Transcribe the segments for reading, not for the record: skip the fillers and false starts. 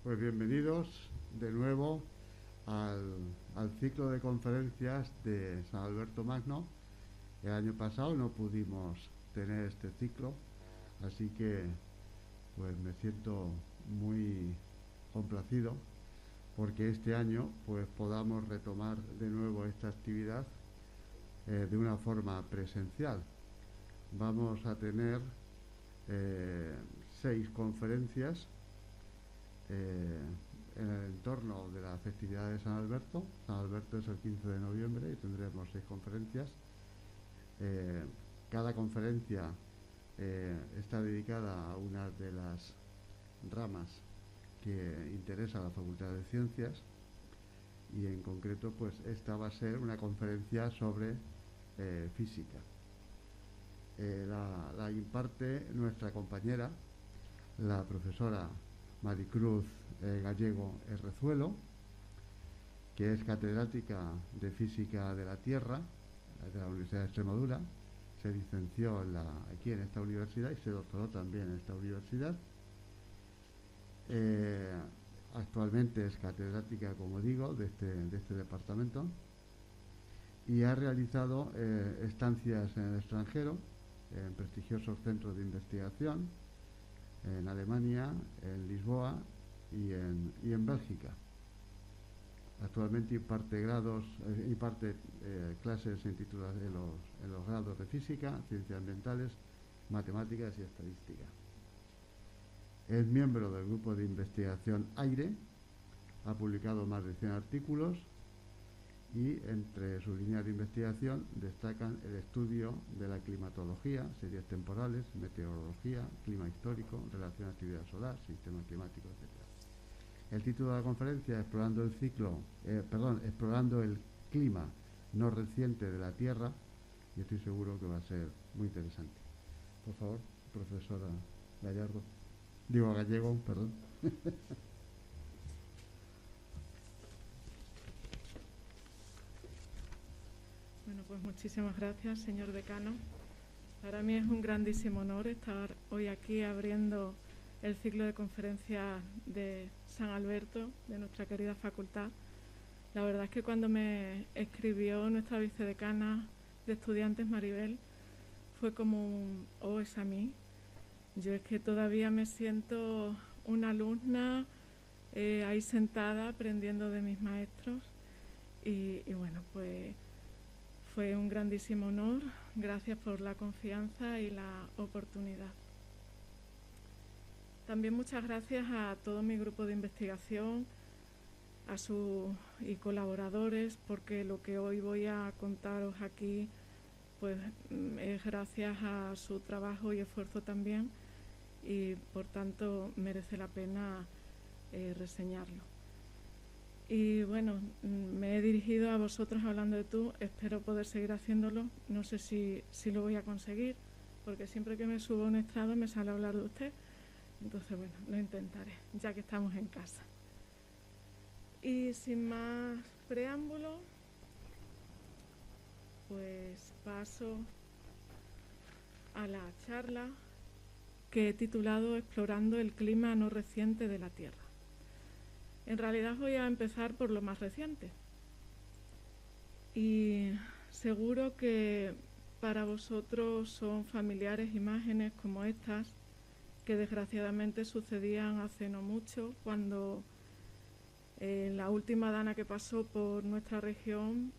Pues bienvenidos de nuevo al ciclo de conferencias de San Alberto Magno. El año pasado no pudimos tener este ciclo, así que pues me siento muy complacido porque este año pues podamos retomar de nuevo esta actividad de una forma presencial. Vamos a tener 6 conferencias en el entorno de la festividad de San Alberto. San Alberto es el 15 de noviembre y tendremos 6 conferencias. Cada conferencia está dedicada a una de las ramas que interesa a la Facultad de Ciencias, y en concreto pues esta va a ser una conferencia sobre física. La imparte nuestra compañera, la profesora Maricruz Gallego Errezuelo, que es catedrática de Física de la Tierra de la Universidad de Extremadura. Se licenció aquí en esta universidad y se doctoró también en esta universidad. Actualmente es catedrática, como digo, de este departamento, y ha realizado estancias en el extranjero, en prestigiosos centros de investigación, en Alemania, en Lisboa y en Bélgica. Actualmente imparte clases en los grados de Física, Ciencias Ambientales, Matemáticas y Estadística. Es miembro del grupo de investigación AIRE, ha publicado más de 100 artículos y entre sus líneas de investigación destacan el estudio de la climatología, series temporales, meteorología, clima histórico, relación a actividad solar, sistema climático, etc. El título de la conferencia es Explorando el clima no reciente de la Tierra, y estoy seguro que va a ser muy interesante. Por favor, profesora Gallego, perdón. Bueno, pues muchísimas gracias, señor decano. Para mí es un grandísimo honor estar hoy aquí abriendo el ciclo de conferencias de San Alberto, de nuestra querida facultad. La verdad es que cuando me escribió nuestra vicedecana de estudiantes, Maribel, fue como un "oh, es a mí". Yo es que todavía me siento una alumna ahí sentada aprendiendo de mis maestros y bueno, pues fue un grandísimo honor. Gracias por la confianza y la oportunidad. También muchas gracias a todo mi grupo de investigación, a sus colaboradores, porque lo que hoy voy a contaros aquí pues es gracias a su trabajo y esfuerzo también, y por tanto merece la pena reseñarlo. Y bueno, me he dirigido a vosotros hablando de tú, espero poder seguir haciéndolo. No sé si lo voy a conseguir, porque siempre que me subo a un estrado me sale a hablar de usted. Entonces, bueno, lo intentaré, ya que estamos en casa. Y sin más preámbulo, pues paso a la charla que he titulado Explorando el clima no reciente de la Tierra. En realidad voy a empezar por lo más reciente. Y seguro que para vosotros son familiares imágenes como estas, que desgraciadamente sucedían hace no mucho, cuando la última dana que pasó por nuestra región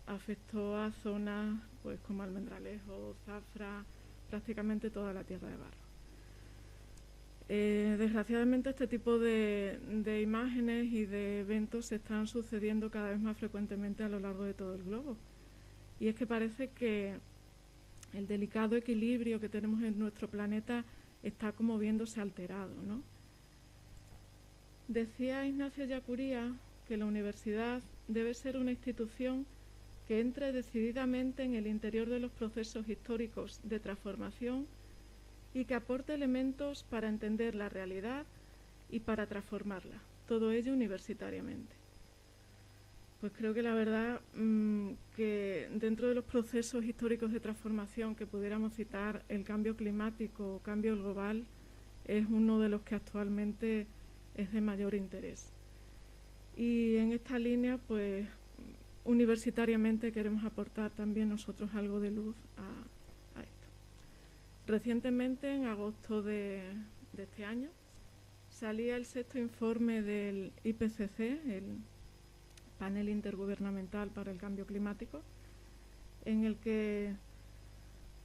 afectó a zonas pues como Almendralejo, Zafra, prácticamente toda la Tierra de Barro. Desgraciadamente este tipo de imágenes y de eventos se están sucediendo cada vez más frecuentemente a lo largo de todo el globo. Y es que parece que el delicado equilibrio que tenemos en nuestro planeta está como viéndose alterado, ¿no? Decía Ignacio Ellacuría que la universidad debe ser una institución que entre decididamente en el interior de los procesos históricos de transformación y que aporte elementos para entender la realidad y para transformarla, todo ello universitariamente. Pues creo que la verdad que dentro de los procesos históricos de transformación que pudiéramos citar, el cambio climático o cambio global es uno de los que actualmente es de mayor interés. Y en esta línea, pues, universitariamente queremos aportar también nosotros algo de luz a esto. Recientemente, en agosto de este año, salía el 6º informe del IPCC, el Panel Intergubernamental para el Cambio Climático, en el que,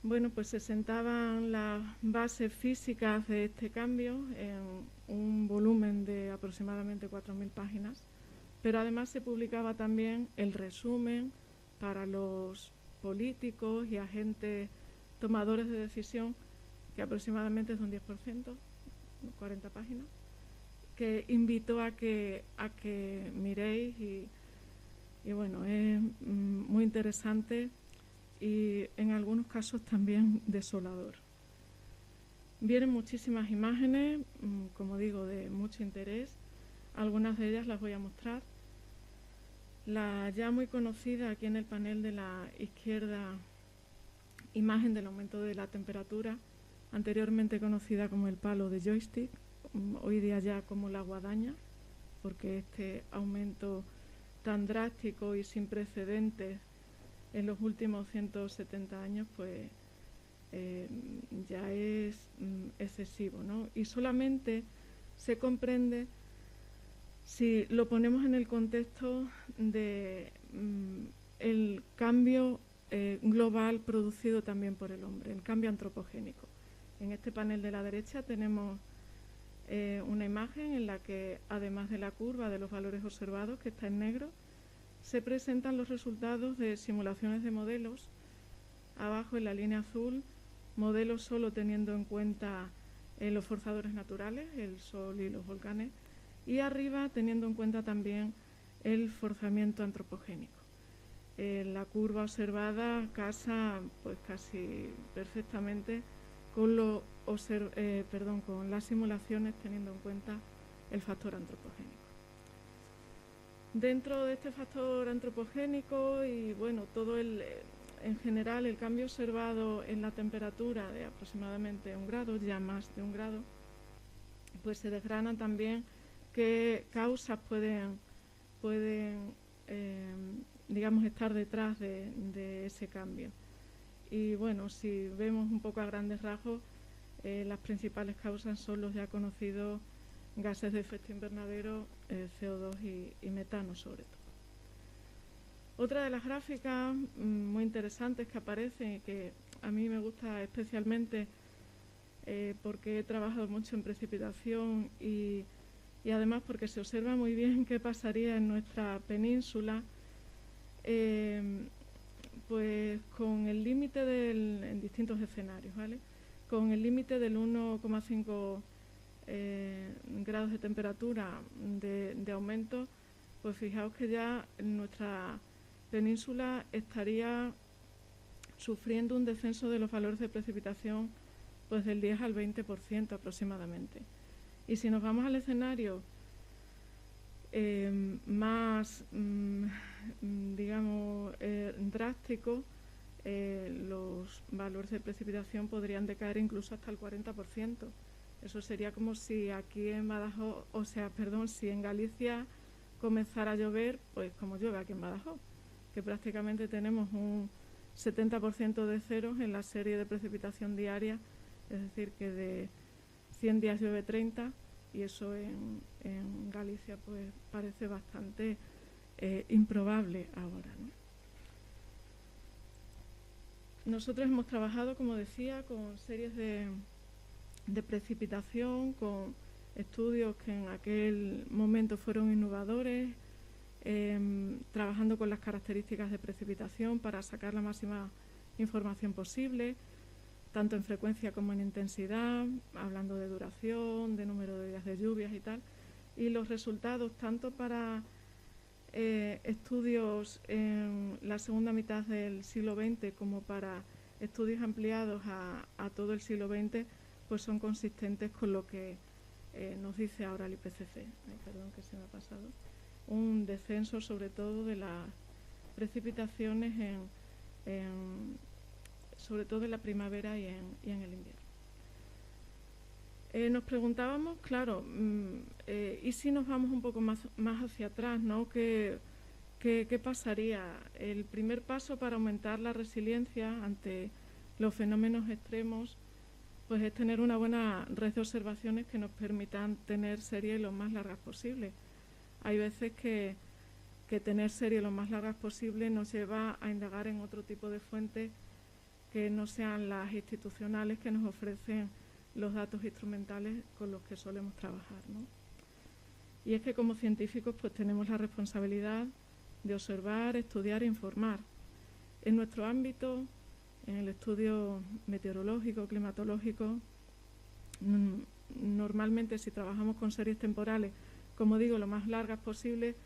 bueno, pues se sentaban las bases físicas de este cambio en un volumen de aproximadamente 4.000 páginas, pero además se publicaba también el resumen para los políticos y agentes tomadores de decisión, que aproximadamente es de un 10%, 40 páginas, que invito a que miréis y bueno, es muy interesante y en algunos casos también desolador. Vienen muchísimas imágenes, como digo, de mucho interés. Algunas de ellas las voy a mostrar. La ya muy conocida aquí en el panel de la izquierda imagen del aumento de la temperatura, anteriormente conocida como el palo de joystick, hoy día ya como la guadaña, porque este aumento tan drástico y sin precedentes en los últimos 170 años, pues ya es excesivo, ¿no? Y solamente se comprende si lo ponemos en el contexto de el cambio global producido también por el hombre, el cambio antropogénico. En este panel de la derecha tenemos una imagen en la que, además de la curva de los valores observados, que está en negro, se presentan los resultados de simulaciones de modelos. Abajo, en la línea azul, modelos solo teniendo en cuenta los forzadores naturales, el sol y los volcanes, y arriba teniendo en cuenta también el forzamiento antropogénico. La curva observada casa pues casi perfectamente con con las simulaciones teniendo en cuenta el factor antropogénico. Dentro de este factor antropogénico y bueno, todo en general el cambio observado en la temperatura de aproximadamente 1 grado, ya más de 1 grado, pues se desgrana también qué causas pueden digamos, estar detrás de ese cambio. Y bueno, si vemos un poco a grandes rasgos, las principales causas son los ya conocidos gases de efecto invernadero, CO2 y metano sobre todo. Otra de las gráficas muy interesantes que aparecen y que a mí me gusta especialmente porque he trabajado mucho en precipitación y además porque se observa muy bien qué pasaría en nuestra península, pues con el límite en distintos escenarios, ¿vale? Con el límite del 1,5 grados de temperatura de aumento, pues fijaos que ya nuestra península estaría sufriendo un descenso de los valores de precipitación pues del 10 al 20% aproximadamente. Y si nos vamos al escenario más, digamos, drástico, los valores de precipitación podrían decaer incluso hasta el 40%. Eso sería como si aquí en Badajoz, si en Galicia comenzara a llover, pues como llueve aquí en Badajoz, que prácticamente tenemos un 70% de ceros en la serie de precipitación diaria, es decir, que de 100 días llueve 30, y eso en Galicia pues parece bastante improbable ahora, ¿no? Nosotros hemos trabajado, como decía, con series de precipitación, con estudios que en aquel momento fueron innovadores, trabajando con las características de precipitación para sacar la máxima información posible, tanto en frecuencia como en intensidad, hablando de duración, de número de días de lluvias y tal. Y los resultados, tanto para estudios en la segunda mitad del siglo XX como para estudios ampliados a todo el siglo XX, pues son consistentes con lo que nos dice ahora el IPCC. Perdón que se me ha pasado. Un descenso sobre todo de las precipitaciones sobre todo en la primavera y en el invierno. Nos preguntábamos, claro, ¿y si nos vamos un poco más hacia atrás, ¿no? ¿Qué pasaría? El primer paso para aumentar la resiliencia ante los fenómenos extremos, pues es tener una buena red de observaciones que nos permitan tener series lo más largas posible. Hay veces que tener series lo más largas posible nos lleva a indagar en otro tipo de fuentes que no sean las institucionales que nos ofrecen los datos instrumentales con los que solemos trabajar, ¿no? Y es que como científicos pues tenemos la responsabilidad de observar, estudiar e informar. En nuestro ámbito, en el estudio meteorológico, climatológico, normalmente si trabajamos con series temporales, como digo, lo más largas posible,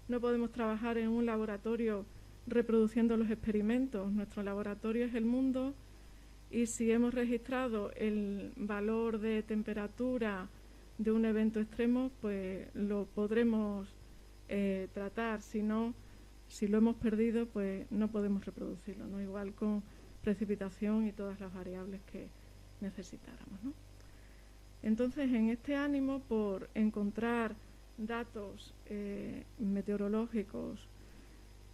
no podemos trabajar en un laboratorio reproduciendo los experimentos. Nuestro laboratorio es el mundo y si hemos registrado el valor de temperatura de un evento extremo, pues lo podremos tratar. Si no, si lo hemos perdido, pues no podemos reproducirlo, ¿no? Igual con precipitación y todas las variables que necesitáramos, ¿no? Entonces, en este ánimo por encontrar datos meteorológicos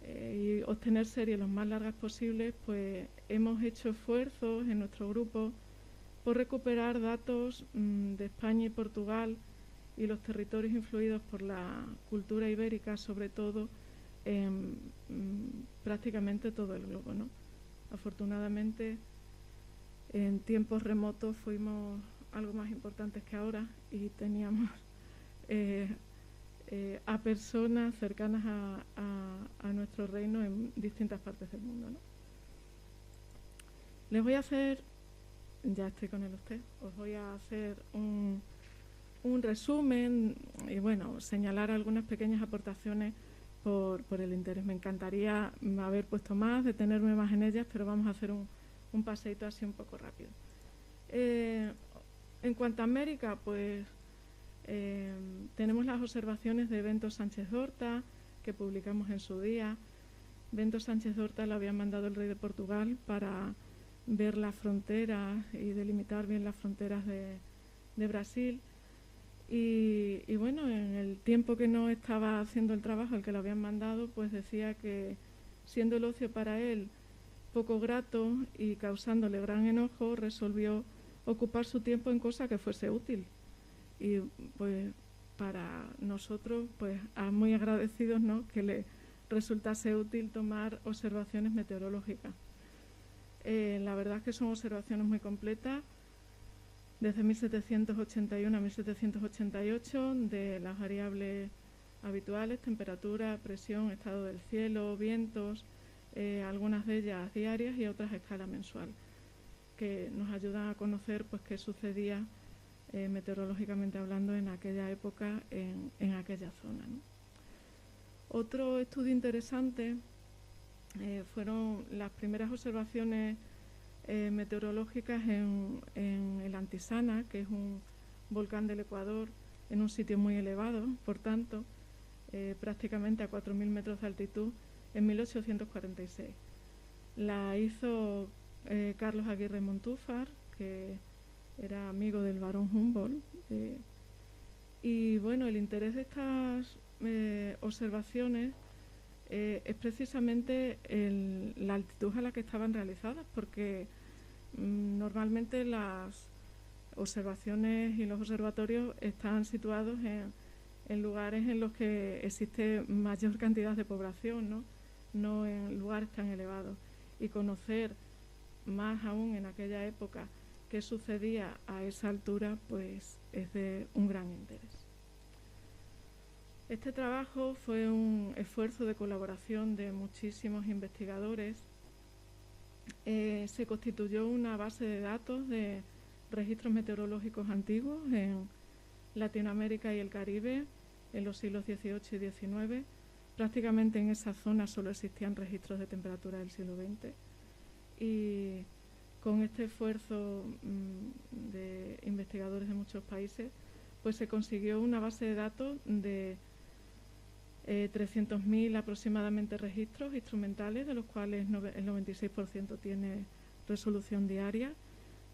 y obtener series lo más largas posibles, pues hemos hecho esfuerzos en nuestro grupo por recuperar datos de España y Portugal y los territorios influidos por la cultura ibérica, sobre todo en prácticamente todo el globo, ¿no? Afortunadamente, en tiempos remotos fuimos algo más importantes que ahora y teníamos a personas cercanas a nuestro reino en distintas partes del mundo, ¿no? Les voy a hacer, ya estoy con él usted, os voy a hacer un resumen y bueno, señalar algunas pequeñas aportaciones por el interés. Me encantaría haber puesto más, detenerme más en ellas, pero vamos a hacer un paseíto así un poco rápido. En cuanto a América, pues tenemos las observaciones de Bento Sánchez-Horta, que publicamos en su día. Bento Sánchez-Horta lo había mandado el rey de Portugal para ver las fronteras y delimitar bien las fronteras de Brasil. Y bueno, en el tiempo que no estaba haciendo el trabajo al que lo habían mandado, pues decía que siendo el ocio para él poco grato y causándole gran enojo, resolvió ocupar su tiempo en cosa que fuese útil. Y pues para nosotros, pues muy agradecidos, ¿no?, que le resultase útil tomar observaciones meteorológicas. La verdad es que son observaciones muy completas, desde 1781 a 1788, de las variables habituales, temperatura, presión, estado del cielo, vientos, algunas de ellas diarias y otras a escala mensual, que nos ayudan a conocer pues qué sucedía meteorológicamente hablando en aquella época en aquella zona, ¿no? Otro estudio interesante fueron las primeras observaciones meteorológicas en el Antisana, que es un volcán del Ecuador en un sitio muy elevado, por tanto, prácticamente a 4.000 metros de altitud, en 1846. La hizo Carlos Aguirre Montúfar, que era amigo del barón Humboldt, y bueno, el interés de estas observaciones es precisamente la altitud a la que estaban realizadas, porque normalmente las observaciones y los observatorios están situados en lugares en los que existe mayor cantidad de población, no en lugares tan elevados. Y conocer más aún en aquella época qué sucedía a esa altura, pues es de un gran interés. Este trabajo fue un esfuerzo de colaboración de muchísimos investigadores. Se constituyó una base de datos de registros meteorológicos antiguos en Latinoamérica y el Caribe en los siglos XVIII y XIX. Prácticamente en esa zona solo existían registros de temperatura del siglo XX. Y con este esfuerzo de investigadores de muchos países, pues se consiguió una base de datos de 300.000 aproximadamente registros instrumentales, de los cuales el 96% tiene resolución diaria,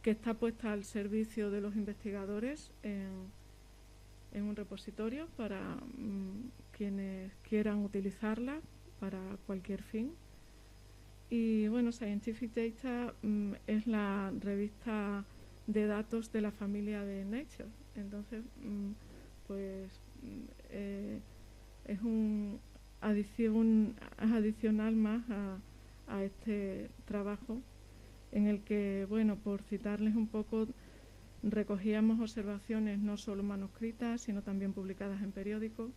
que está puesta al servicio de los investigadores en un repositorio para quienes quieran utilizarla para cualquier fin. Y bueno, Scientific Data es la revista de datos de la familia de Nature. Entonces, pues es adicional más a este trabajo, en el que, bueno, por citarles un poco, recogíamos observaciones no solo manuscritas, sino también publicadas en periódicos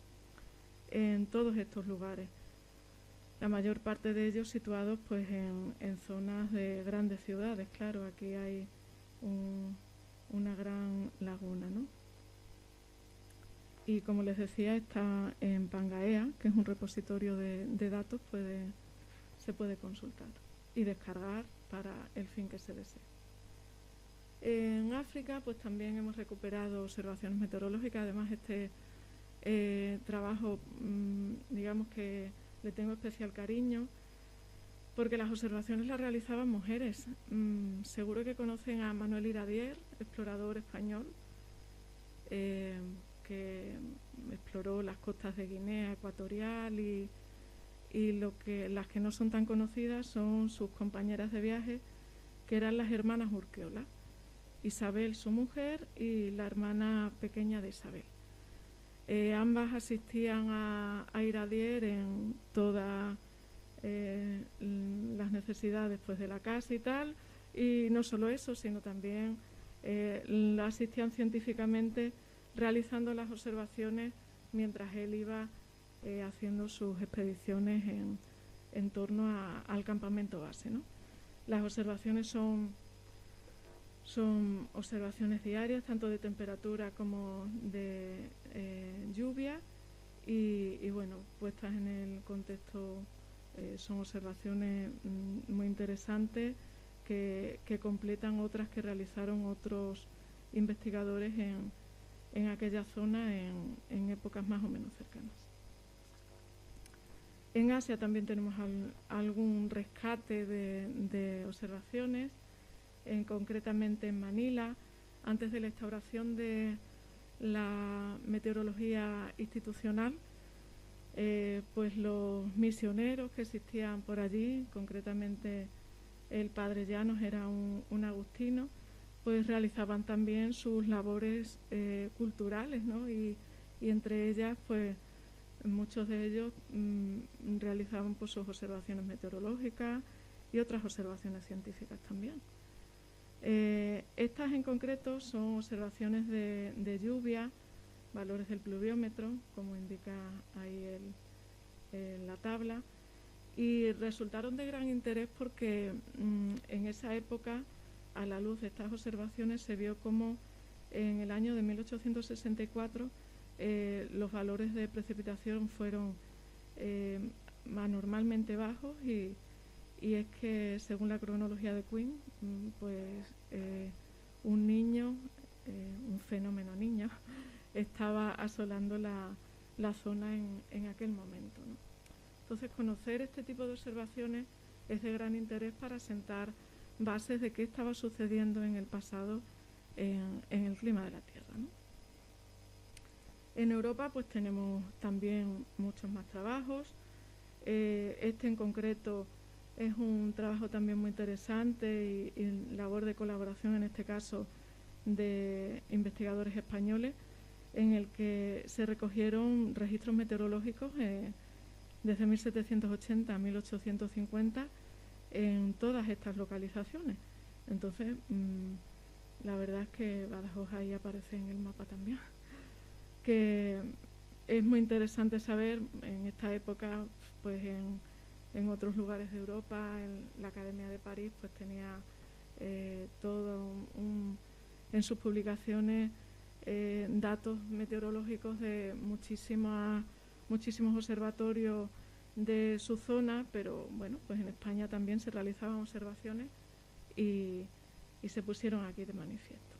en todos estos lugares. La mayor parte de ellos situados pues en zonas de grandes ciudades. Claro, aquí hay una gran laguna, ¿no? Y como les decía, está en Pangaea, que es un repositorio de datos, se puede consultar y descargar para el fin que se desee. En África pues también hemos recuperado observaciones meteorológicas. Además, este trabajo digamos que le tengo especial cariño porque las observaciones las realizaban mujeres. Seguro que conocen a Manuel Iradier, explorador español, que exploró las costas de Guinea Ecuatorial, y las que no son tan conocidas son sus compañeras de viaje, que eran las hermanas Urquiola, Isabel, su mujer, y la hermana pequeña de Isabel. Ambas asistían a Iradier en todas las necesidades pues, de la casa y tal, y no solo eso, sino también la asistían científicamente realizando las observaciones mientras él iba haciendo sus expediciones en torno al campamento base, ¿no? Las observaciones son observaciones diarias, tanto de temperatura como de lluvia, y bueno, puestas en el contexto, son observaciones muy interesantes que completan otras que realizaron otros investigadores en aquella zona en épocas más o menos cercanas. En Asia también tenemos algún rescate de observaciones, concretamente en Manila, antes de la instauración de la meteorología institucional. Pues los misioneros que existían por allí, concretamente el padre Llanos era un agustino, pues realizaban también sus labores culturales, ¿no? Y entre ellas, pues muchos de ellos realizaban pues, sus observaciones meteorológicas y otras observaciones científicas también. Estas en concreto son observaciones de lluvia, valores del pluviómetro, como indica ahí la tabla, y resultaron de gran interés porque en esa época, a la luz de estas observaciones, se vio como en el año de 1864 los valores de precipitación fueron anormalmente bajos, y es que, según la cronología de Quinn, pues un niño, un fenómeno niño, estaba asolando la zona en aquel momento, ¿no? Entonces, conocer este tipo de observaciones es de gran interés para sentar bases de qué estaba sucediendo en el pasado en el clima de la Tierra, ¿no? En Europa pues tenemos también muchos más trabajos. Este en concreto es un trabajo también muy interesante y labor de colaboración, en este caso, de investigadores españoles, en el que se recogieron registros meteorológicos desde 1780 a 1850 en todas estas localizaciones. Entonces, la verdad es que Badajoz ahí aparece en el mapa también. Que es muy interesante saber, en esta época, pues en otros lugares de Europa, en la Academia de París, pues tenía todo en sus publicaciones datos meteorológicos de muchísimos observatorios de su zona, pero bueno, pues en España también se realizaban observaciones y se pusieron aquí de manifiesto.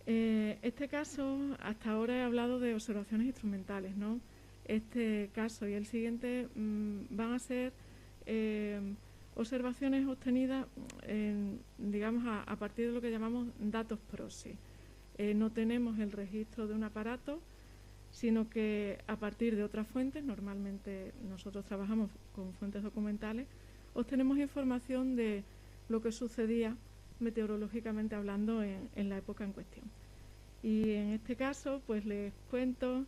Este caso, hasta ahora he hablado de observaciones instrumentales, ¿no? Este caso y el siguiente van a ser observaciones obtenidas, digamos, a partir de lo que llamamos datos proxy. No tenemos el registro de un aparato, sino que a partir de otras fuentes, normalmente nosotros trabajamos con fuentes documentales, obtenemos información de lo que sucedía meteorológicamente hablando en la época en cuestión. Y en este caso, pues les cuento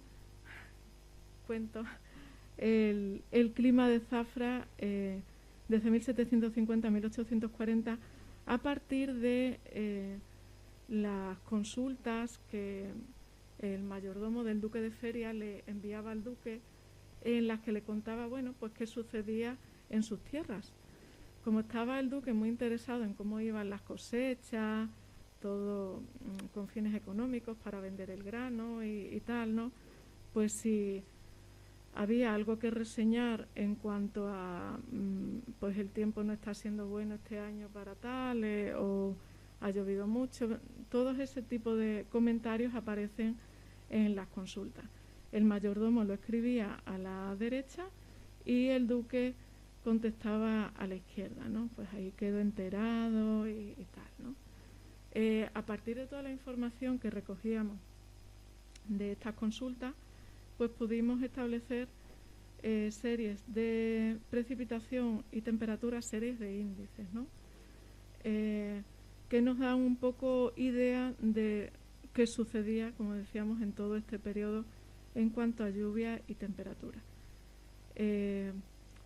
el clima de Zafra desde 1750 a 1840 a partir de las consultas que el mayordomo del duque de Feria le enviaba al duque, en las que le contaba, bueno, pues qué sucedía en sus tierras. Como estaba el duque muy interesado en cómo iban las cosechas, todo con fines económicos para vender el grano y tal, ¿no? Pues si había algo que reseñar en cuanto a, pues el tiempo no está siendo bueno este año para tal, o ha llovido mucho, todos ese tipo de comentarios aparecen en las consultas. El mayordomo lo escribía a la derecha y el duque contestaba a la izquierda, ¿no? Pues ahí quedó enterado y tal, ¿no? A partir de toda la información que recogíamos de estas consultas, pues pudimos establecer series de precipitación y temperatura, series de índices, ¿no? Que nos dan un poco idea de qué sucedía, como decíamos, en todo este periodo en cuanto a lluvia y temperatura.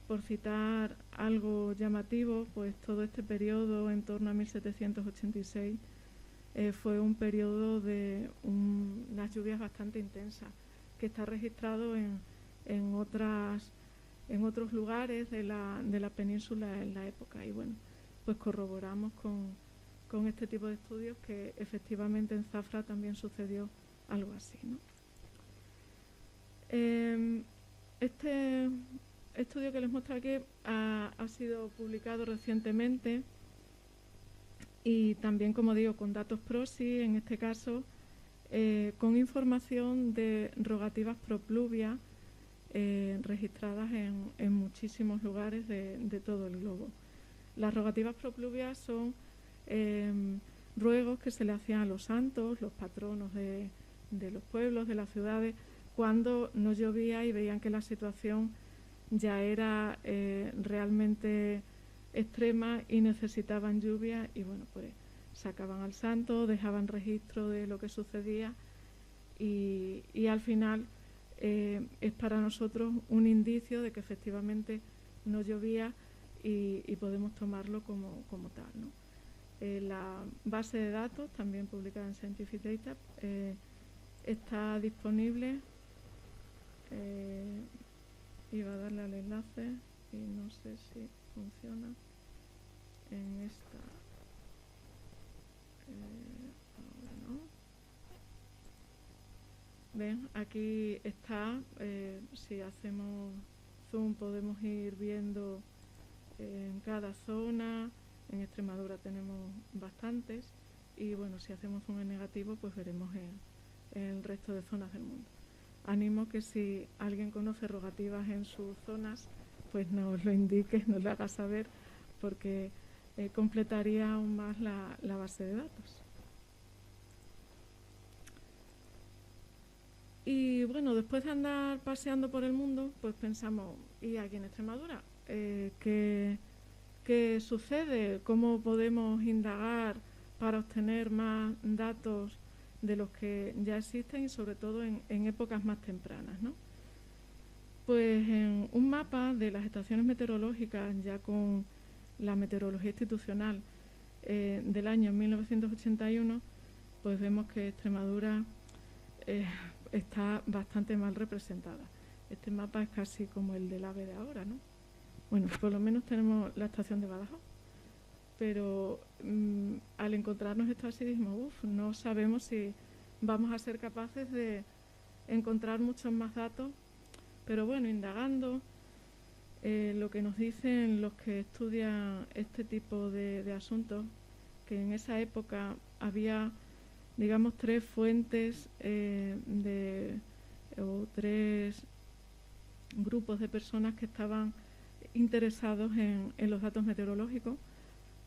Por citar algo llamativo, pues todo este periodo en torno a 1786 fue un periodo de unas lluvias bastante intensas, que está registrado en otros lugares de la península en la época. Y bueno, pues corroboramos con este tipo de estudios que efectivamente en Zafra también sucedió algo así, ¿no? Este estudio que les muestro aquí ha sido publicado recientemente y también, como digo, con datos proxy, en este caso, con información de rogativas pro pluvia registradas en muchísimos lugares de todo el globo. Las rogativas pro pluvia son ruegos que se le hacían a los santos, los patronos de los pueblos, de las ciudades, cuando no llovía y veían que la situación ya era realmente extrema y necesitaban lluvia, y bueno, pues sacaban al santo, dejaban registro de lo que sucedía y al final es para nosotros un indicio de que efectivamente no llovía y podemos tomarlo como tal, ¿no? La base de datos, también publicada en Scientific Data, está disponible. Iba a darle al enlace y no sé si funciona en esta. Ahora no. Ven, aquí está. Si hacemos zoom podemos ir viendo en cada zona. En Extremadura tenemos bastantes y bueno, si hacemos zoom en negativo pues veremos en el resto de zonas del mundo. Animo que si alguien conoce rogativas en sus zonas, pues nos lo indique, nos lo haga saber, porque completaría aún más la base de datos. Y bueno, después de andar paseando por el mundo, pues pensamos, ¿y aquí en Extremadura? ¿Qué sucede? ¿Cómo podemos indagar para obtener más datos de los que ya existen y sobre todo en épocas más tempranas, ¿no? Pues en un mapa de las estaciones meteorológicas, ya con la meteorología institucional del año 1981, pues vemos que Extremadura está bastante mal representada. Este mapa es casi como el del AVE de ahora, ¿no? Bueno, por lo menos tenemos la estación de Badajoz, pero al encontrarnos esto así dijimos, no sabemos si vamos a ser capaces de encontrar muchos más datos, pero bueno, indagando, lo que nos dicen los que estudian este tipo de asuntos, que en esa época había, digamos, tres fuentes o tres grupos de personas que estaban interesados en los datos meteorológicos.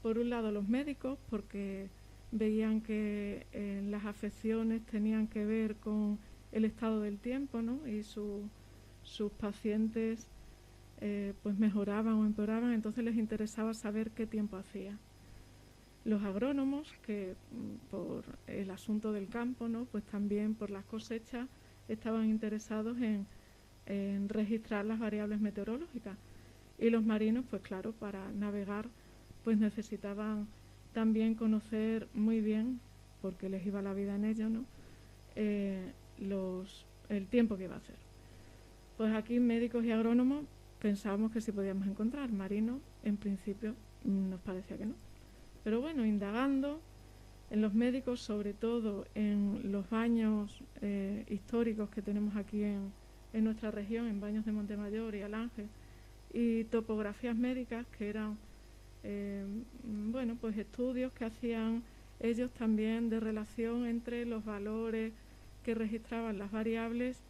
Por un lado los médicos, porque veían que las afecciones tenían que ver con el estado del tiempo, ¿no? Y sus pacientes pues mejoraban o empeoraban, entonces les interesaba saber qué tiempo hacía. Los agrónomos, que por el asunto del campo, ¿no? Pues también por las cosechas estaban interesados en registrar las variables meteorológicas. Y los marinos, pues claro, para navegar pues necesitaban también conocer muy bien, porque les iba la vida en ello, ¿no? El tiempo que iba a hacer. Pues aquí médicos y agrónomos pensábamos que sí podíamos encontrar, marinos en principio nos parecía que no. Pero bueno, indagando en los médicos, sobre todo en los baños históricos que tenemos aquí en nuestra región, en Baños de Montemayor y Alange, y topografías médicas que eran bueno, pues estudios que hacían ellos también de relación entre los valores que registraban las variables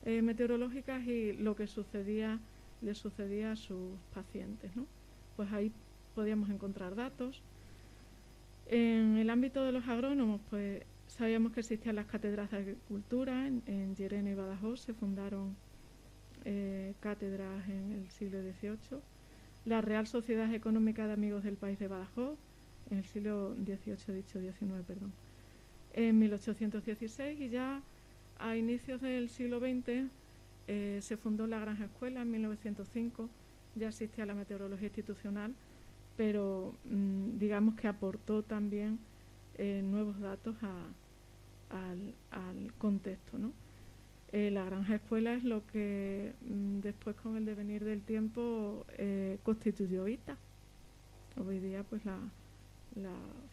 meteorológicas y lo que le sucedía a sus pacientes, ¿no? Pues ahí podíamos encontrar datos. En el ámbito de los agrónomos, pues sabíamos que existían las cátedras de agricultura en Llerena y Badajoz, se fundaron cátedras en el siglo XVIII. La Real Sociedad Económica de Amigos del País de Badajoz, en el siglo XIX, perdón, en 1816, y ya a inicios del siglo XX se fundó la Granja Escuela en 1905, ya existía la meteorología institucional, pero digamos que aportó también nuevos datos al contexto, ¿no? La Granja Escuela es lo que después, con el devenir del tiempo, constituyó ITA. Hoy día pues la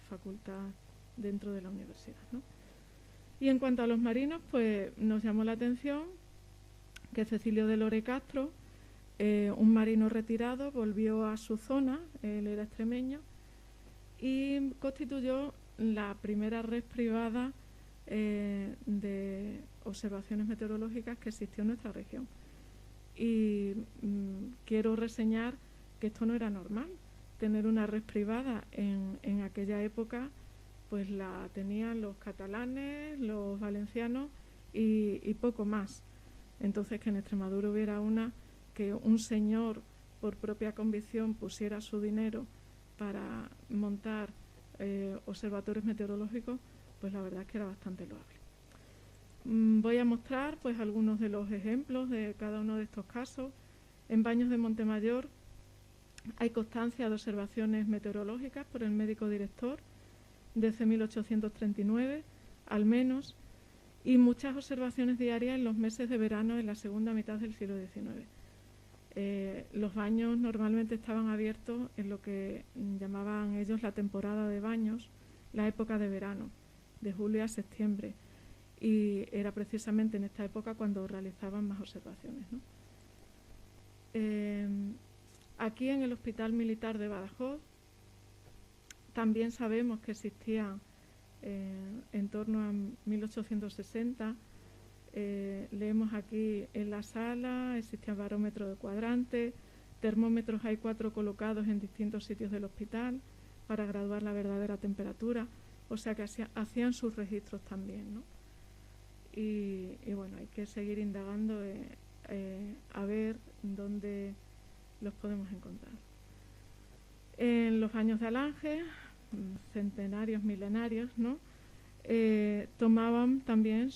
facultad dentro de la universidad, ¿no? Y en cuanto a los marinos, pues nos llamó la atención que Cecilio de Lore Castro, un marino retirado, volvió a su zona, él era extremeño, y constituyó la primera red privada de observaciones meteorológicas que existió en nuestra región. Y quiero reseñar que esto no era normal. Tener una red privada en aquella época, pues la tenían los catalanes, los valencianos y poco más. Entonces, que en Extremadura hubiera que un señor por propia convicción pusiera su dinero para montar observatorios meteorológicos, pues la verdad es que era bastante loable. Voy a mostrar pues algunos de los ejemplos de cada uno de estos casos. En Baños de Montemayor hay constancia de observaciones meteorológicas por el médico director desde 1839, al menos, y muchas observaciones diarias en los meses de verano en la segunda mitad del siglo XIX. Los baños normalmente estaban abiertos en lo que llamaban ellos la temporada de baños, la época de verano, de julio a septiembre, y era precisamente en esta época cuando realizaban más observaciones, ¿no? Aquí en el Hospital Militar de Badajoz también sabemos que existían en torno a 1860, leemos aquí en la sala, existía barómetro de cuadrante, termómetros hay 4 colocados en distintos sitios del hospital para graduar la verdadera temperatura, o sea que hacían sus registros también, ¿no? Y bueno, hay que seguir indagando a ver dónde los podemos encontrar. En los baños de Alange, centenarios, milenarios, ¿no? Tomaban también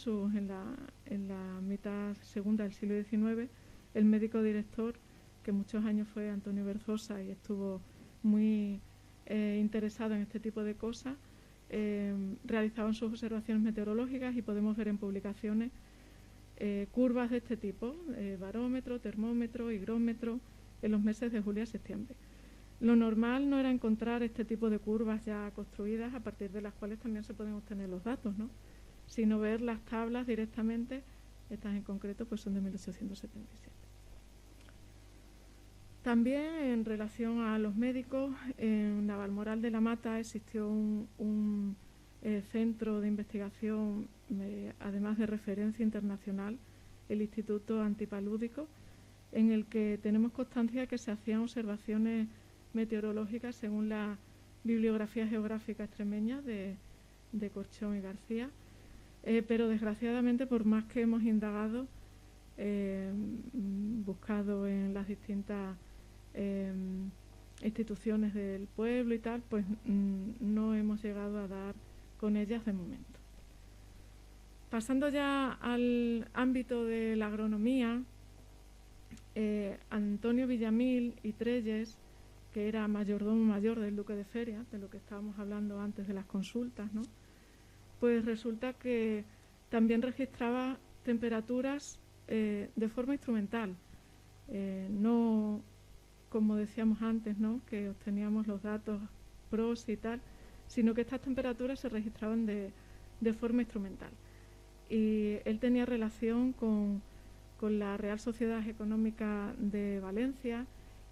en la mitad segunda del siglo XIX, el médico director, que muchos años fue Antonio Berzosa y estuvo muy interesado en este tipo de cosas, realizaban sus observaciones meteorológicas y podemos ver en publicaciones curvas de este tipo, barómetro, termómetro, higrómetro, en los meses de julio a septiembre. Lo normal no era encontrar este tipo de curvas ya construidas a partir de las cuales también se pueden obtener los datos, ¿no? Sino ver las tablas directamente, estas en concreto pues son de 1877. También en relación a los médicos, en Navalmoral de la Mata existió un centro de investigación, además de referencia internacional, el Instituto Antipalúdico, en el que tenemos constancia de que se hacían observaciones meteorológicas según la bibliografía geográfica extremeña de Corchón y García, pero desgraciadamente, por más que hemos indagado, buscado en las distintas instituciones del pueblo y tal, pues no hemos llegado a dar con ellas de momento. Pasando ya al ámbito de la agronomía, Antonio Villamil y Trelles, que era mayordomo mayor del duque de Feria, de lo que estábamos hablando antes de las consultas, ¿no? Pues resulta que también registraba temperaturas de forma instrumental, no como decíamos antes, ¿no?, que obteníamos los datos PROS y tal, sino que estas temperaturas se registraban de forma instrumental. Y él tenía relación con la Real Sociedad Económica de Valencia,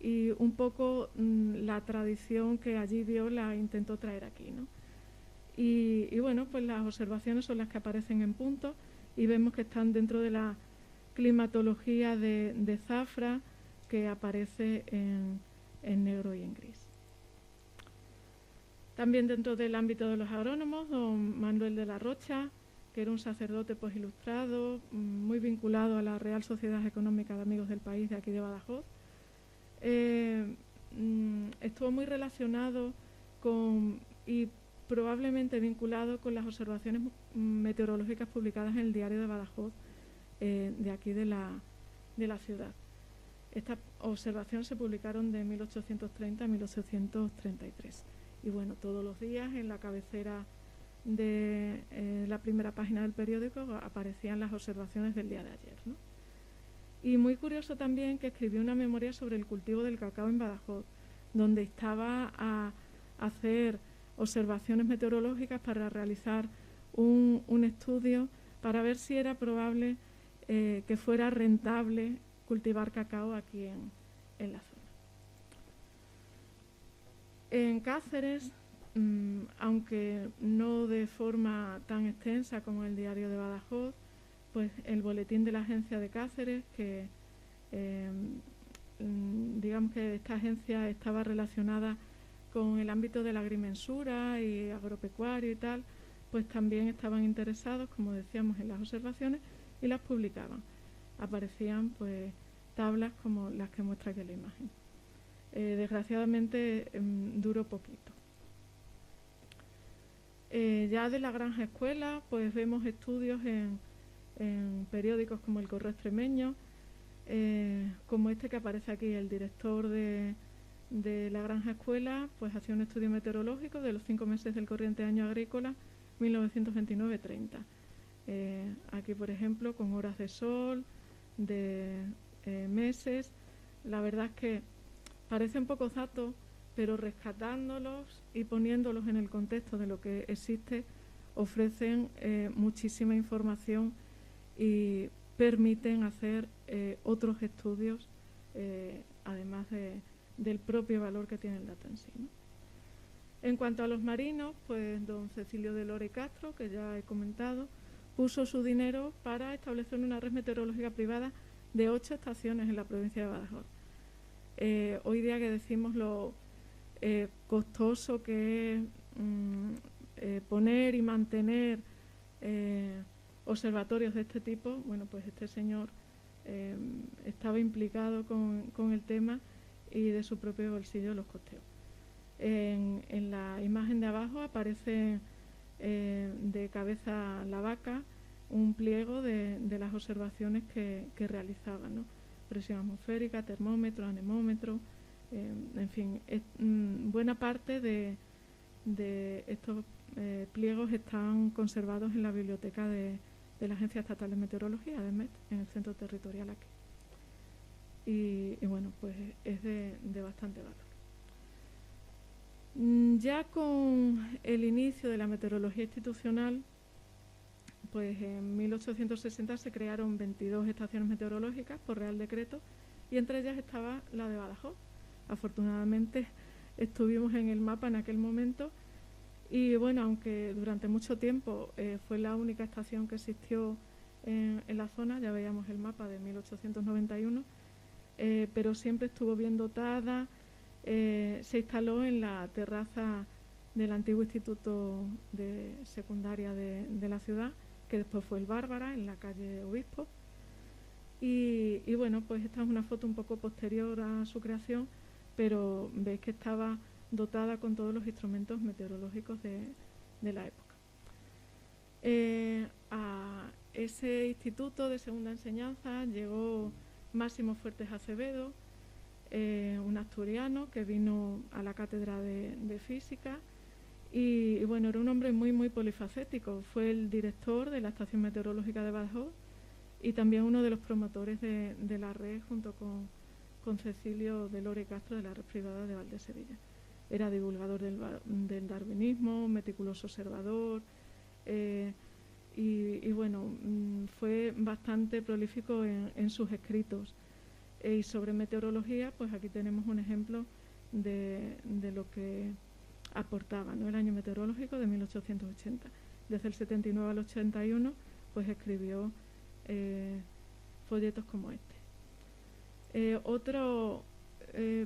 y un poco la tradición que allí vio la intentó traer aquí, ¿no? Y bueno, pues las observaciones son las que aparecen en punto y vemos que están dentro de la climatología de Zafra, que aparece en negro y en gris. También dentro del ámbito de los agrónomos, don Manuel de la Rocha, que era un sacerdote pues ilustrado, muy vinculado a la Real Sociedad Económica de Amigos del País de aquí de Badajoz. Estuvo muy relacionado y probablemente vinculado con las observaciones meteorológicas publicadas en el Diario de Badajoz, de aquí de la ciudad. Estas observaciones se publicaron de 1830 a 1833. Y bueno, todos los días en la cabecera de la primera página del periódico aparecían las observaciones del día de ayer, ¿no? Y muy curioso también que escribió una memoria sobre el cultivo del cacao en Badajoz, donde estaba a hacer observaciones meteorológicas para realizar un estudio para ver si era probable que fuera rentable cultivar cacao aquí en la zona. En Cáceres, aunque no de forma tan extensa como el Diario de Badajoz, pues el boletín de la agencia de Cáceres, que digamos que esta agencia estaba relacionada con el ámbito de la agrimensura y agropecuario y tal, pues también estaban interesados, como decíamos, en las observaciones y las publicaban. Aparecían pues tablas como las que muestra aquí la imagen. Desgraciadamente duró poquito. Ya de la Granja Escuela, pues vemos estudios en periódicos como El Correo Extremeño, como este que aparece aquí. El director de la Granja Escuela pues hacía un estudio meteorológico de los 5 meses del corriente año agrícola 1929-30. Aquí, por ejemplo, con horas de sol, de meses. La verdad es que parecen pocos datos, pero rescatándolos y poniéndolos en el contexto de lo que existe, ofrecen muchísima información y permiten hacer otros estudios, además del propio valor que tiene el dato en sí, ¿no? En cuanto a los marinos, pues don Cecilio de Lora y Castro, que ya he comentado, puso su dinero para establecer una red meteorológica privada de 8 estaciones en la provincia de Badajoz. Hoy día que decimos lo costoso que es poner y mantener observatorios de este tipo, bueno, pues este señor estaba implicado con el tema y de su propio bolsillo los costeó. En la imagen de abajo aparece de cabeza la vaca un pliego de las observaciones que realizaban, ¿no? Presión atmosférica, termómetro, anemómetro, en fin, buena parte de estos pliegos están conservados en la biblioteca de la Agencia Estatal de Meteorología, de MET, en el centro territorial aquí. Y bueno, pues es de bastante valor. Ya con el inicio de la meteorología institucional, pues en 1860 se crearon 22 estaciones meteorológicas por Real Decreto, y entre ellas estaba la de Badajoz. Afortunadamente estuvimos en el mapa en aquel momento, y bueno, aunque durante mucho tiempo fue la única estación que existió en la zona, ya veíamos el mapa de 1891, pero siempre estuvo bien dotada. Se instaló en la terraza del antiguo instituto de secundaria de la ciudad, que después fue el Bárbara, en la calle Obispo. Y bueno, pues esta es una foto un poco posterior a su creación, pero veis que estaba dotada con todos los instrumentos meteorológicos de la época. A ese instituto de segunda enseñanza llegó Máximo Fuertes Acevedo, un asturiano que vino a la cátedra de física y bueno, era un hombre muy, muy polifacético. Fue el director de la estación meteorológica de Badajoz y también uno de los promotores de la red junto con Cecilio de Lore Castro de la red privada de Valdesevilla. Era divulgador del darwinismo, meticuloso observador y bueno, fue bastante prolífico en sus escritos. Y sobre meteorología, pues aquí tenemos un ejemplo de lo que aportaba, ¿no? El año meteorológico de 1880. Desde el 79 al 81, pues escribió folletos como este. Otro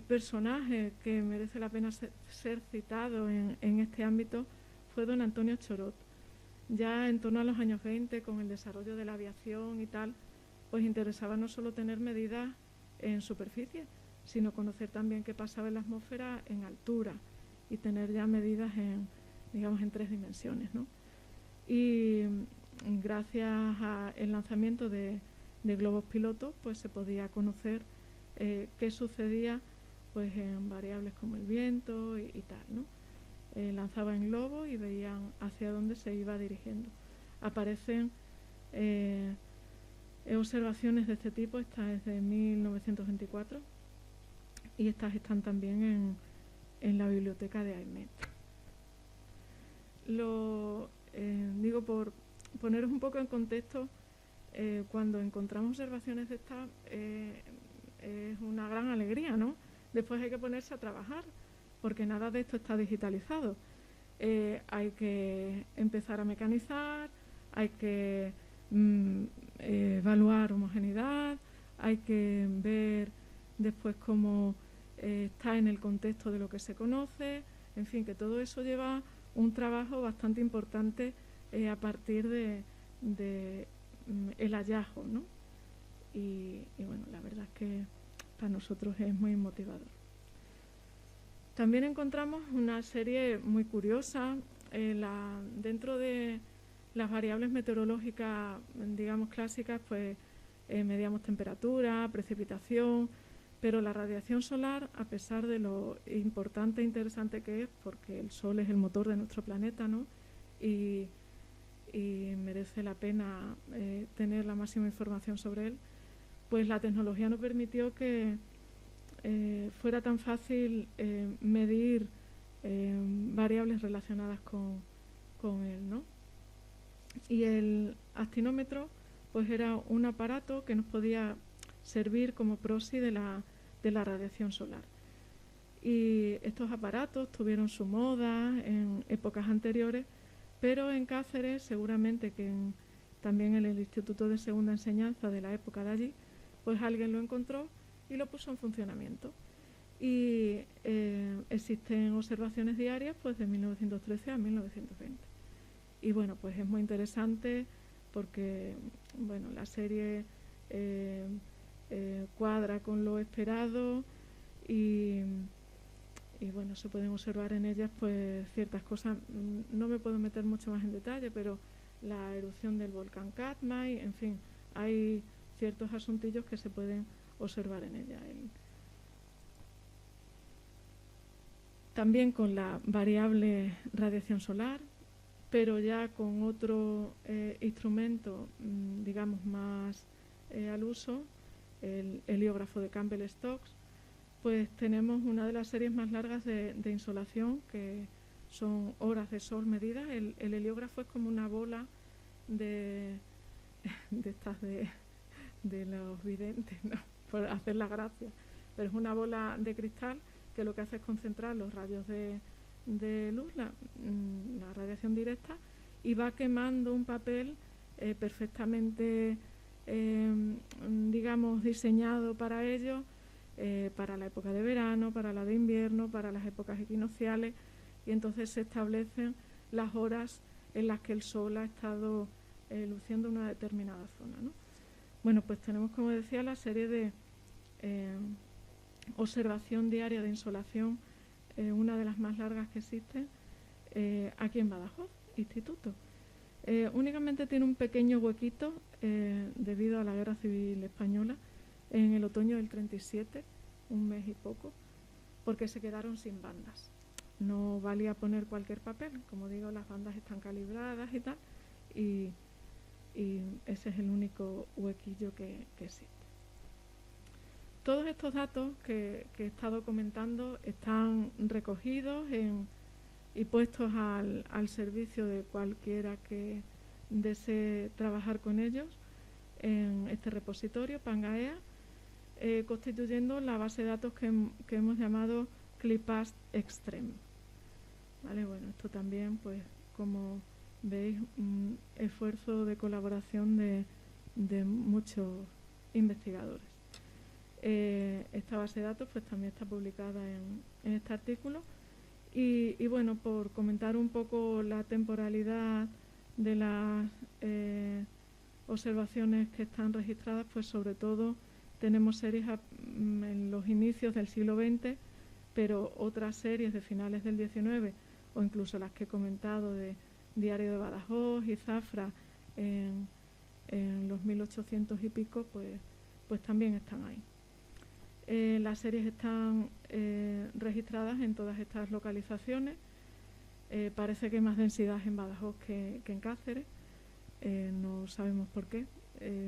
personaje que merece la pena ser citado en este ámbito fue don Antonio Chorot. Ya en torno a los años 20, con el desarrollo de la aviación y tal, pues interesaba no solo tener medidas en superficie, sino conocer también qué pasaba en la atmósfera en altura y tener ya medidas digamos, en 3 dimensiones, ¿no? Y gracias al lanzamiento de globos pilotos, pues se podía conocer qué sucedía pues en variables como el viento y tal, ¿no? Lanzaban globos y veían hacia dónde se iba dirigiendo. Aparecen observaciones de este tipo, esta es de 1924 y estas están también en la biblioteca de AIMET. Digo, por poneros un poco en contexto, cuando encontramos observaciones de estas es una gran alegría, ¿no? Después hay que ponerse a trabajar, porque nada de esto está digitalizado. Hay que empezar a mecanizar, hay que evaluar homogeneidad, hay que ver después cómo está en el contexto de lo que se conoce, en fin, que todo eso lleva un trabajo bastante importante a partir de el hallazgo, ¿no? Y bueno, la verdad es que para nosotros es muy motivador. También encontramos una serie muy curiosa dentro de las variables meteorológicas, digamos, clásicas, pues medíamos temperatura, precipitación, pero la radiación solar, a pesar de lo importante e interesante que es, porque el Sol es el motor de nuestro planeta, ¿no? Y merece la pena tener la máxima información sobre él, pues la tecnología nos permitió que fuera tan fácil medir variables relacionadas con él, ¿no? Y el actinómetro pues era un aparato que nos podía servir como proxy de la radiación solar. Y estos aparatos tuvieron su moda en épocas anteriores, pero en Cáceres, seguramente que también en el Instituto de Segunda Enseñanza de la época de allí, pues alguien lo encontró y lo puso en funcionamiento. Y existen observaciones diarias pues de 1913 a 1920. Y bueno, pues es muy interesante porque bueno, la serie cuadra con lo esperado y bueno, se pueden observar en ellas pues ciertas cosas. No me puedo meter mucho más en detalle, pero la erupción del volcán Katmai, en fin, hay ciertos asuntillos que se pueden observar en ella. También con la variable radiación solar, pero ya con otro instrumento, digamos, más al uso, el heliógrafo de Campbell-Stokes, pues tenemos una de las series más largas de insolación, que son horas de sol medidas. El heliógrafo es como una bola de estas de los videntes, ¿no? Por hacer la gracia, pero es una bola de cristal que lo que hace es concentrar los rayos de luz, la radiación directa, y va quemando un papel perfectamente, digamos, diseñado para ello, para la época de verano, para la de invierno, para las épocas equinocciales, y entonces se establecen las horas en las que el sol ha estado luciendo una determinada zona, ¿no? Bueno, pues tenemos, como decía, la serie de observación diaria de insolación, una de las más largas que existen aquí en Badajoz, Instituto. Únicamente tiene un pequeño huequito debido a la Guerra Civil Española en el otoño del 37, un mes y poco, porque se quedaron sin bandas. No valía poner cualquier papel, como digo, las bandas están calibradas y tal, y ese es el único huequillo que existe. Todos estos datos que he estado comentando están recogidos y puestos al servicio de cualquiera que desee trabajar con ellos en este repositorio, Pangaea, constituyendo la base de datos que hemos llamado CLIPAST Extreme. ¿Vale? Bueno, esto también, pues, como veis, un esfuerzo de colaboración de muchos investigadores. Esta base de datos pues también está publicada en este artículo y bueno, por comentar un poco la temporalidad de las observaciones que están registradas, pues sobre todo tenemos series en los inicios del siglo XX, pero otras series de finales del XIX o incluso las que he comentado de Diario de Badajoz y Zafra en los 1800 y pico, pues también están ahí. Las series están registradas en todas estas localizaciones. Parece que hay más densidad en Badajoz que en Cáceres. No sabemos por qué.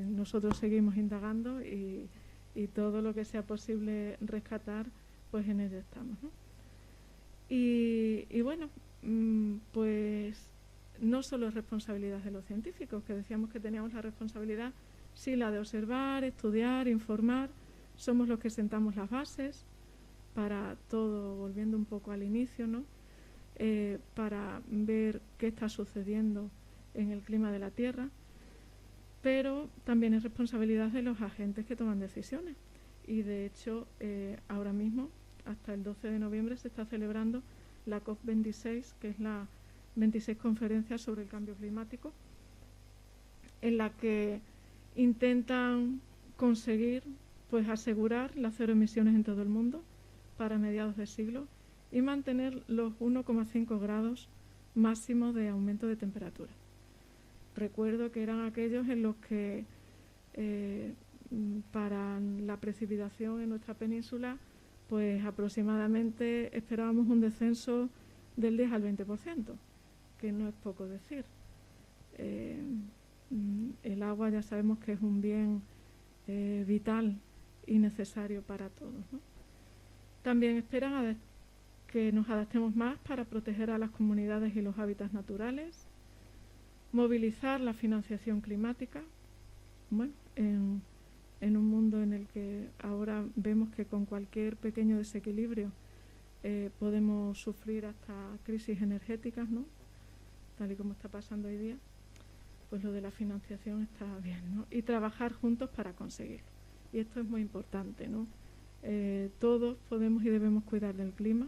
Nosotros seguimos indagando y todo lo que sea posible rescatar, pues en ello estamos, ¿no? Y bueno, pues no solo es responsabilidad de los científicos, que decíamos que teníamos la responsabilidad, sí, la de observar, estudiar, informar. Somos los que sentamos las bases para todo, volviendo un poco al inicio, ¿no? Para ver qué está sucediendo en el clima de la Tierra, pero también es responsabilidad de los agentes que toman decisiones. Y de hecho, ahora mismo, hasta el 12 de noviembre, se está celebrando la COP26, que es la 26 conferencia sobre el cambio climático, en la que intentan conseguir, pues, asegurar las cero emisiones en todo el mundo para mediados de siglo y mantener los 1,5 grados máximos de aumento de temperatura. Recuerdo que eran aquellos en los que para la precipitación en nuestra península, pues aproximadamente esperábamos un descenso del 10 al 20%, que no es poco decir. El agua ya sabemos que es un bien vital y necesario para todos, ¿no? También esperan que nos adaptemos más para proteger a las comunidades y los hábitats naturales, movilizar la financiación climática, bueno, en un mundo en el que ahora vemos que con cualquier pequeño desequilibrio podemos sufrir hasta crisis energéticas, ¿no? Tal y como está pasando hoy día, pues lo de la financiación está bien, ¿no? Y trabajar juntos para conseguirlo. Y esto es muy importante, ¿no? Todos podemos y debemos cuidar del clima,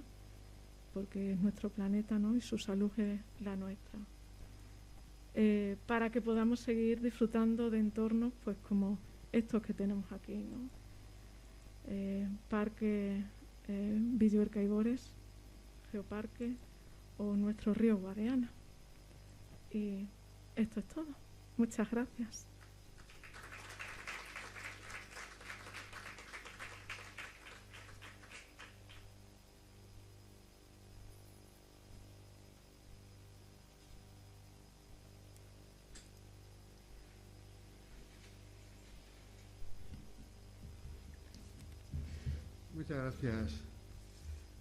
porque es nuestro planeta, ¿no? Y su salud es la nuestra. Para que podamos seguir disfrutando de entornos, pues como estos que tenemos aquí, ¿no? Parque Villuerca y Bores, Geoparque o nuestro río Guadiana. Y esto es todo. Muchas gracias. Muchas gracias,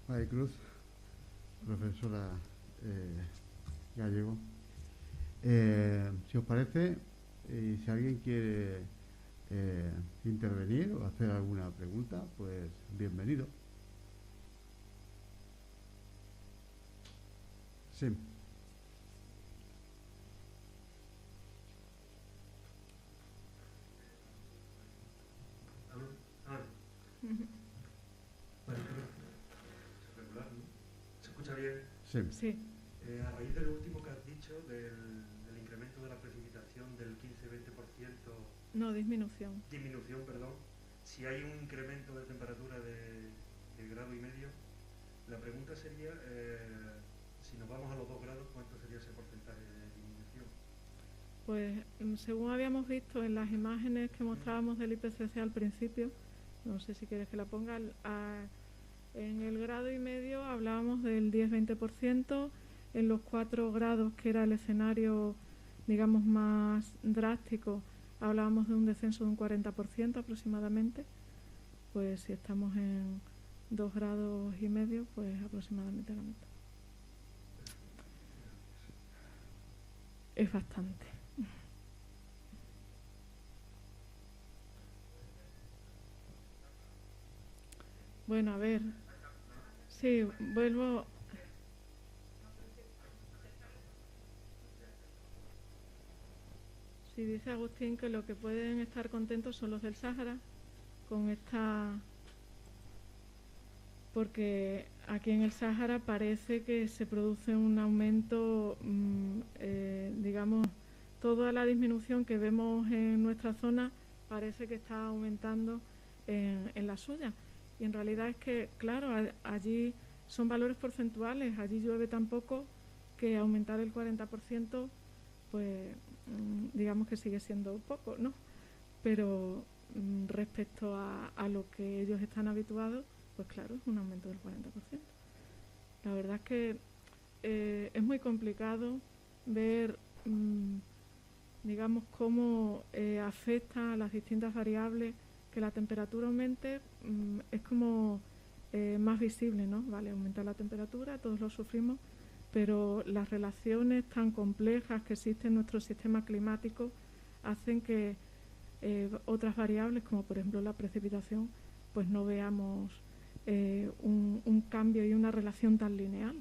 Maricruz, profesora Gallego. Si os parece, y si alguien quiere intervenir o hacer alguna pregunta, pues bienvenido. Sí. escucha bien? Sí. Sí. A raíz de lo último que has dicho, del incremento de la precipitación del 15-20%, No, disminución. disminución, perdón, si hay un incremento de temperatura de grado y medio, la pregunta sería, si nos vamos a los 2 grados, ¿cuánto sería ese porcentaje de disminución? Pues según habíamos visto en las imágenes que mostrábamos del IPCC al principio, no sé si quieres que la ponga, en el grado y medio hablábamos del 10-20%, en los 4 grados, que era el escenario, digamos, más drástico, hablábamos de un descenso de un 40% aproximadamente. Pues si estamos en 2 grados y medio, pues aproximadamente la mitad. Es bastante. Bueno, a ver. Sí, vuelvo. Sí, dice Agustín que lo que pueden estar contentos son los del Sáhara con esta... Porque aquí en el Sáhara parece que se produce un aumento, digamos, toda la disminución que vemos en nuestra zona parece que está aumentando en la suya. Y en realidad es que, claro, allí son valores porcentuales, allí llueve tan poco que aumentar el 40%, pues digamos que sigue siendo poco, ¿no? Pero respecto a lo que ellos están habituados, pues claro, es un aumento del 40%. La verdad es que es muy complicado ver, digamos, cómo afecta a las distintas variables. Que la temperatura aumente es como más visible, ¿no? Vale, aumenta la temperatura, todos lo sufrimos, pero las relaciones tan complejas que existen en nuestro sistema climático hacen que otras variables, como por ejemplo la precipitación, pues no veamos un cambio y una relación tan lineal.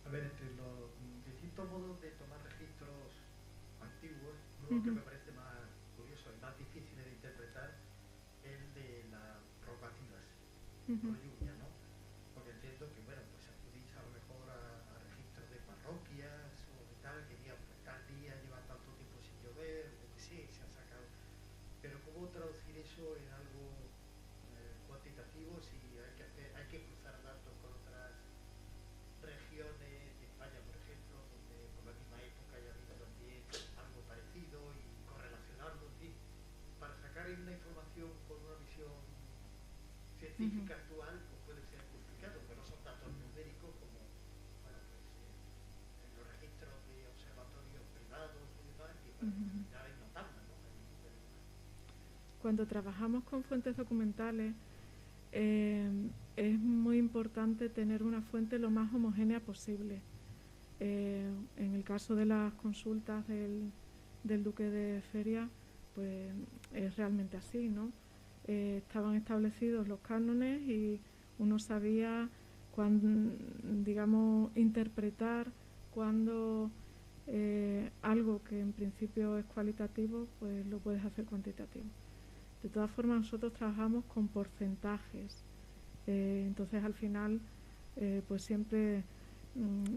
A ver, entre los distintos modos de tomar registros antiguos, uno que me parece más curioso y más difícil de interpretar es el de las rogativas por lluvia, ¿no? Porque entiendo que, bueno, pues acudís a lo mejor a registros de parroquias o de tal, que digan, pues tal día lleva tanto tiempo sin llover, o que sí, se ha sacado. Pero ¿cómo traducir eso en algo cuantitativo si hay que cruzar datos con otras regiones de España, por ejemplo, donde por la misma época haya habido también algo parecido y correlacionarlo, en fin, para sacar una información con una visión científica actual, pues puede ser complicado, pero no son datos numéricos como, bueno, pues en los registros de observatorios privados y demás, que para determinar hay una tabla, ¿no? Cuando trabajamos con fuentes documentales, es muy importante tener una fuente lo más homogénea posible. En el caso de las consultas del Duque de Feria, pues es realmente así, ¿no? Estaban establecidos los cánones y uno sabía cuándo, digamos, interpretar cuando algo que en principio es cualitativo, pues lo puedes hacer cuantitativo. De todas formas, nosotros trabajamos con porcentajes, entonces al final pues siempre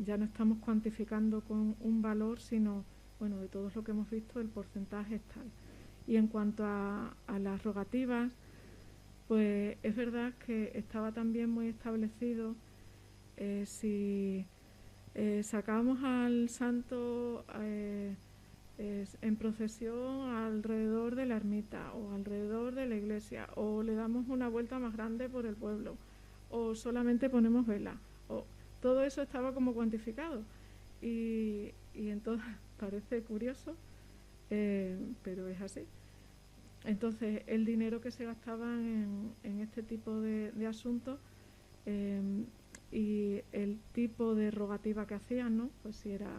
ya no estamos cuantificando con un valor, sino, bueno, de todo lo que hemos visto, el porcentaje es tal. Y en cuanto a las rogativas, pues es verdad que estaba también muy establecido si sacábamos al santo en procesión alrededor de la ermita o alrededor de la iglesia, o le damos una vuelta más grande por el pueblo, o solamente ponemos vela, o todo eso estaba como cuantificado y entonces parece curioso, pero es así. Entonces el dinero que se gastaba en este tipo de asuntos y el tipo de rogativa que hacían, ¿no? Pues si era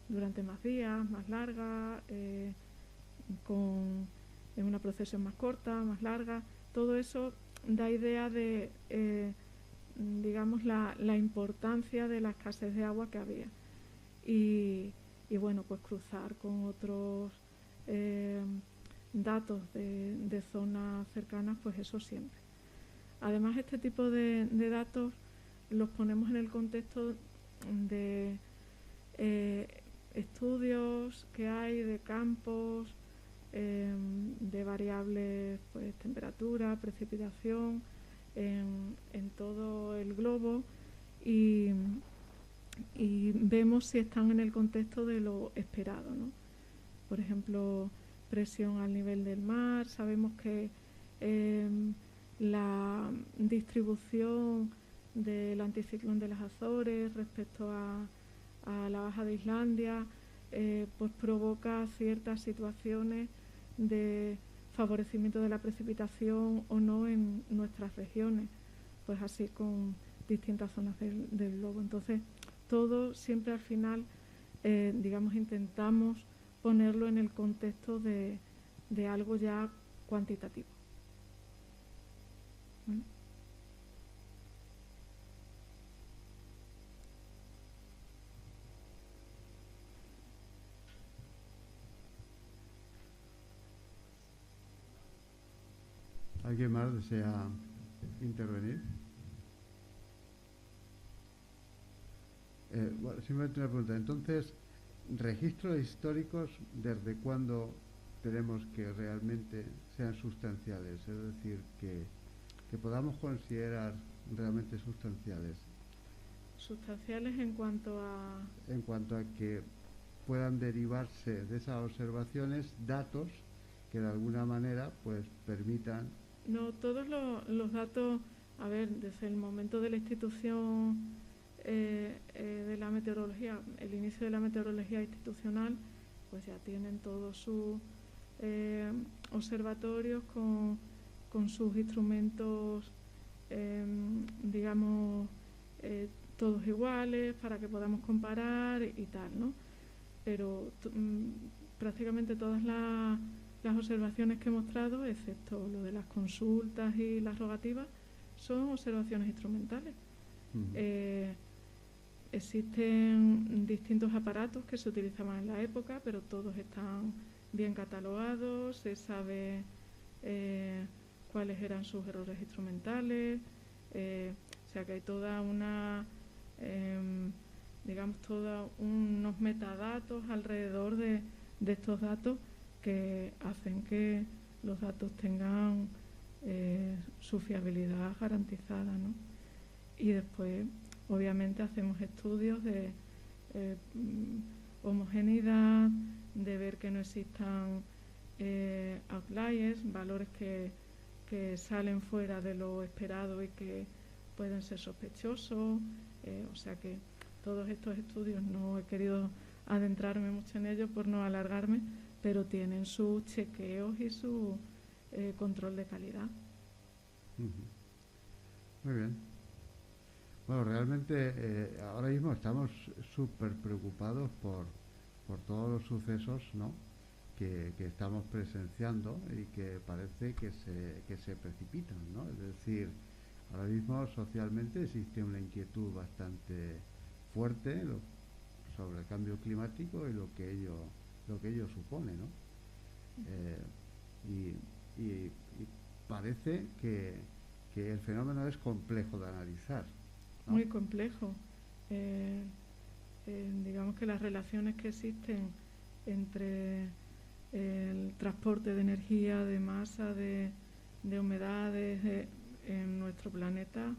durante más días, más larga, en una procesión más corta, más larga, todo eso da idea de, digamos, la importancia de la escasez de agua que había. y bueno, pues cruzar con otros datos de zonas cercanas, pues eso siempre. Además, este tipo de datos los ponemos en el contexto de estudios que hay de campos, de variables, pues temperatura, precipitación en todo el globo, y vemos si están en el contexto de lo esperado, ¿no? Por ejemplo, presión al nivel del mar. Sabemos que la distribución del anticiclón de las Azores respecto a la baja de Islandia pues provoca ciertas situaciones de favorecimiento de la precipitación o no en nuestras regiones, pues así con distintas zonas del globo. Entonces, todo siempre al final, digamos, intentamos ponerlo en el contexto de algo ya cuantitativo. ¿Mm? ¿Alguien más desea intervenir? Bueno, simplemente una pregunta. Entonces, registros históricos, ¿desde cuándo tenemos que realmente sean sustanciales? Es decir, que podamos considerar realmente sustanciales. Sustanciales en cuanto a... En cuanto a que puedan derivarse de esas observaciones datos que de alguna manera pues permitan... No, todos los datos, a ver, desde el momento de la institución de la meteorología, el inicio de la meteorología institucional, pues ya tienen todos sus observatorios con sus instrumentos, digamos, todos iguales para que podamos comparar y tal, ¿no? Pero prácticamente todas las observaciones que he mostrado, excepto lo de las consultas y las rogativas, son observaciones instrumentales. Existen distintos aparatos que se utilizaban en la época, pero todos están bien catalogados, se sabe cuáles eran sus errores instrumentales, o sea que hay toda una, digamos, todos unos metadatos alrededor de estos datos que hacen que los datos tengan su fiabilidad garantizada, ¿no? Y después, obviamente, hacemos estudios de homogeneidad, de ver que no existan outliers, valores que salen fuera de lo esperado y que pueden ser sospechosos, o sea que todos estos estudios, no he querido adentrarme mucho en ellos por no alargarme, pero tienen sus chequeos y su control de calidad. Muy bien. Bueno, realmente ahora mismo estamos súper preocupados por todos los sucesos, ¿no?, que estamos presenciando y que parece que se precipitan, ¿no? Es decir, ahora mismo socialmente existe una inquietud bastante fuerte sobre el cambio climático y lo que ello supone, ¿no? Y parece que el fenómeno es complejo de analizar, ¿no? Muy complejo. Digamos que las relaciones que existen entre el transporte de energía, de masa, de humedades en nuestro planeta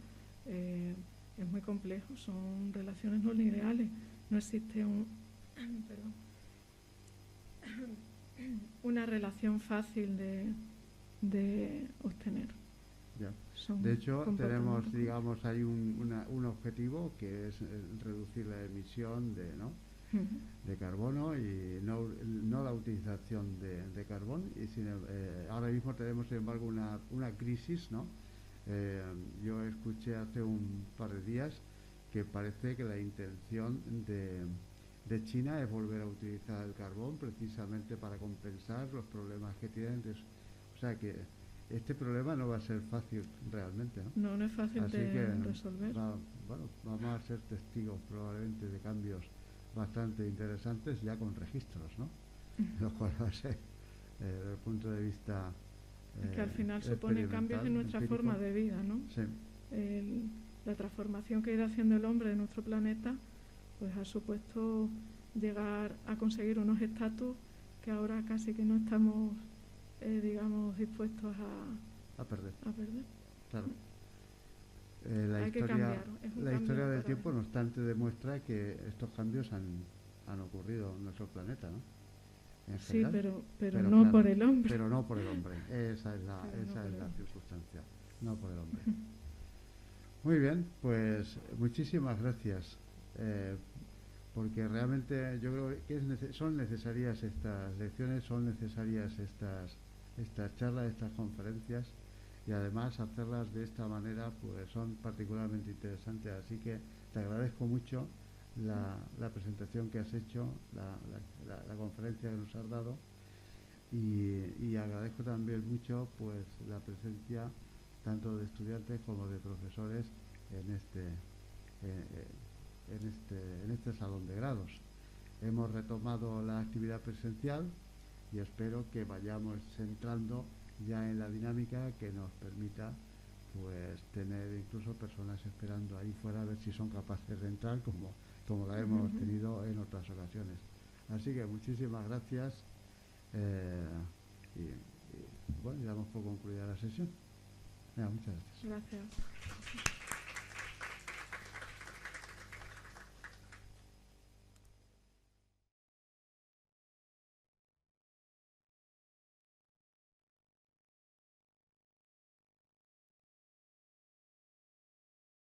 es muy complejo, son relaciones no lineales, no existe una relación fácil de obtener. Ya. De hecho, tenemos, digamos, hay un objetivo que es reducir la emisión de carbono y no la utilización de carbón. Y ahora mismo tenemos, sin embargo, una crisis, ¿no? Yo escuché hace un par de días que parece que la intención de China es volver a utilizar el carbón precisamente para compensar los problemas que tienen. O sea que este problema no va a ser fácil realmente, ¿no? No es fácil Así de que resolver. bueno, vamos a ser testigos probablemente de cambios bastante interesantes ya con registros, ¿no? Lo cual va a ser, desde el punto de vista que al final supone cambios en nuestra empírico. forma de vida, ¿no? Sí. La transformación que ha ido haciendo el hombre en nuestro planeta, pues ha supuesto llegar a conseguir unos estatus que ahora casi que no estamos, digamos, dispuestos A perder. a perder. Claro. Hay que cambiar, es un La cambio historia del para- tiempo, no obstante, demuestra que estos cambios han ocurrido en nuestro planeta, ¿no? En Sí, general. pero no claro, por el hombre. Pero no por el hombre. Esa es la, Pero no esa por es el la hombre. circunstancia. No por el hombre. Muy bien, pues muchísimas gracias. Porque realmente yo creo que son necesarias estas lecciones, son necesarias estas charlas, estas conferencias, y además hacerlas de esta manera pues son particularmente interesantes. Así que te agradezco mucho la presentación que has hecho, la conferencia que nos has dado, y agradezco también mucho pues la presencia tanto de estudiantes como de profesores en este salón de grados. Hemos retomado la actividad presencial y espero que vayamos entrando ya en la dinámica que nos permita pues tener incluso personas esperando ahí fuera a ver si son capaces de entrar como la hemos tenido en otras ocasiones. Así que muchísimas gracias y bueno, ya damos por concluida la sesión. Venga, muchas gracias. Gracias.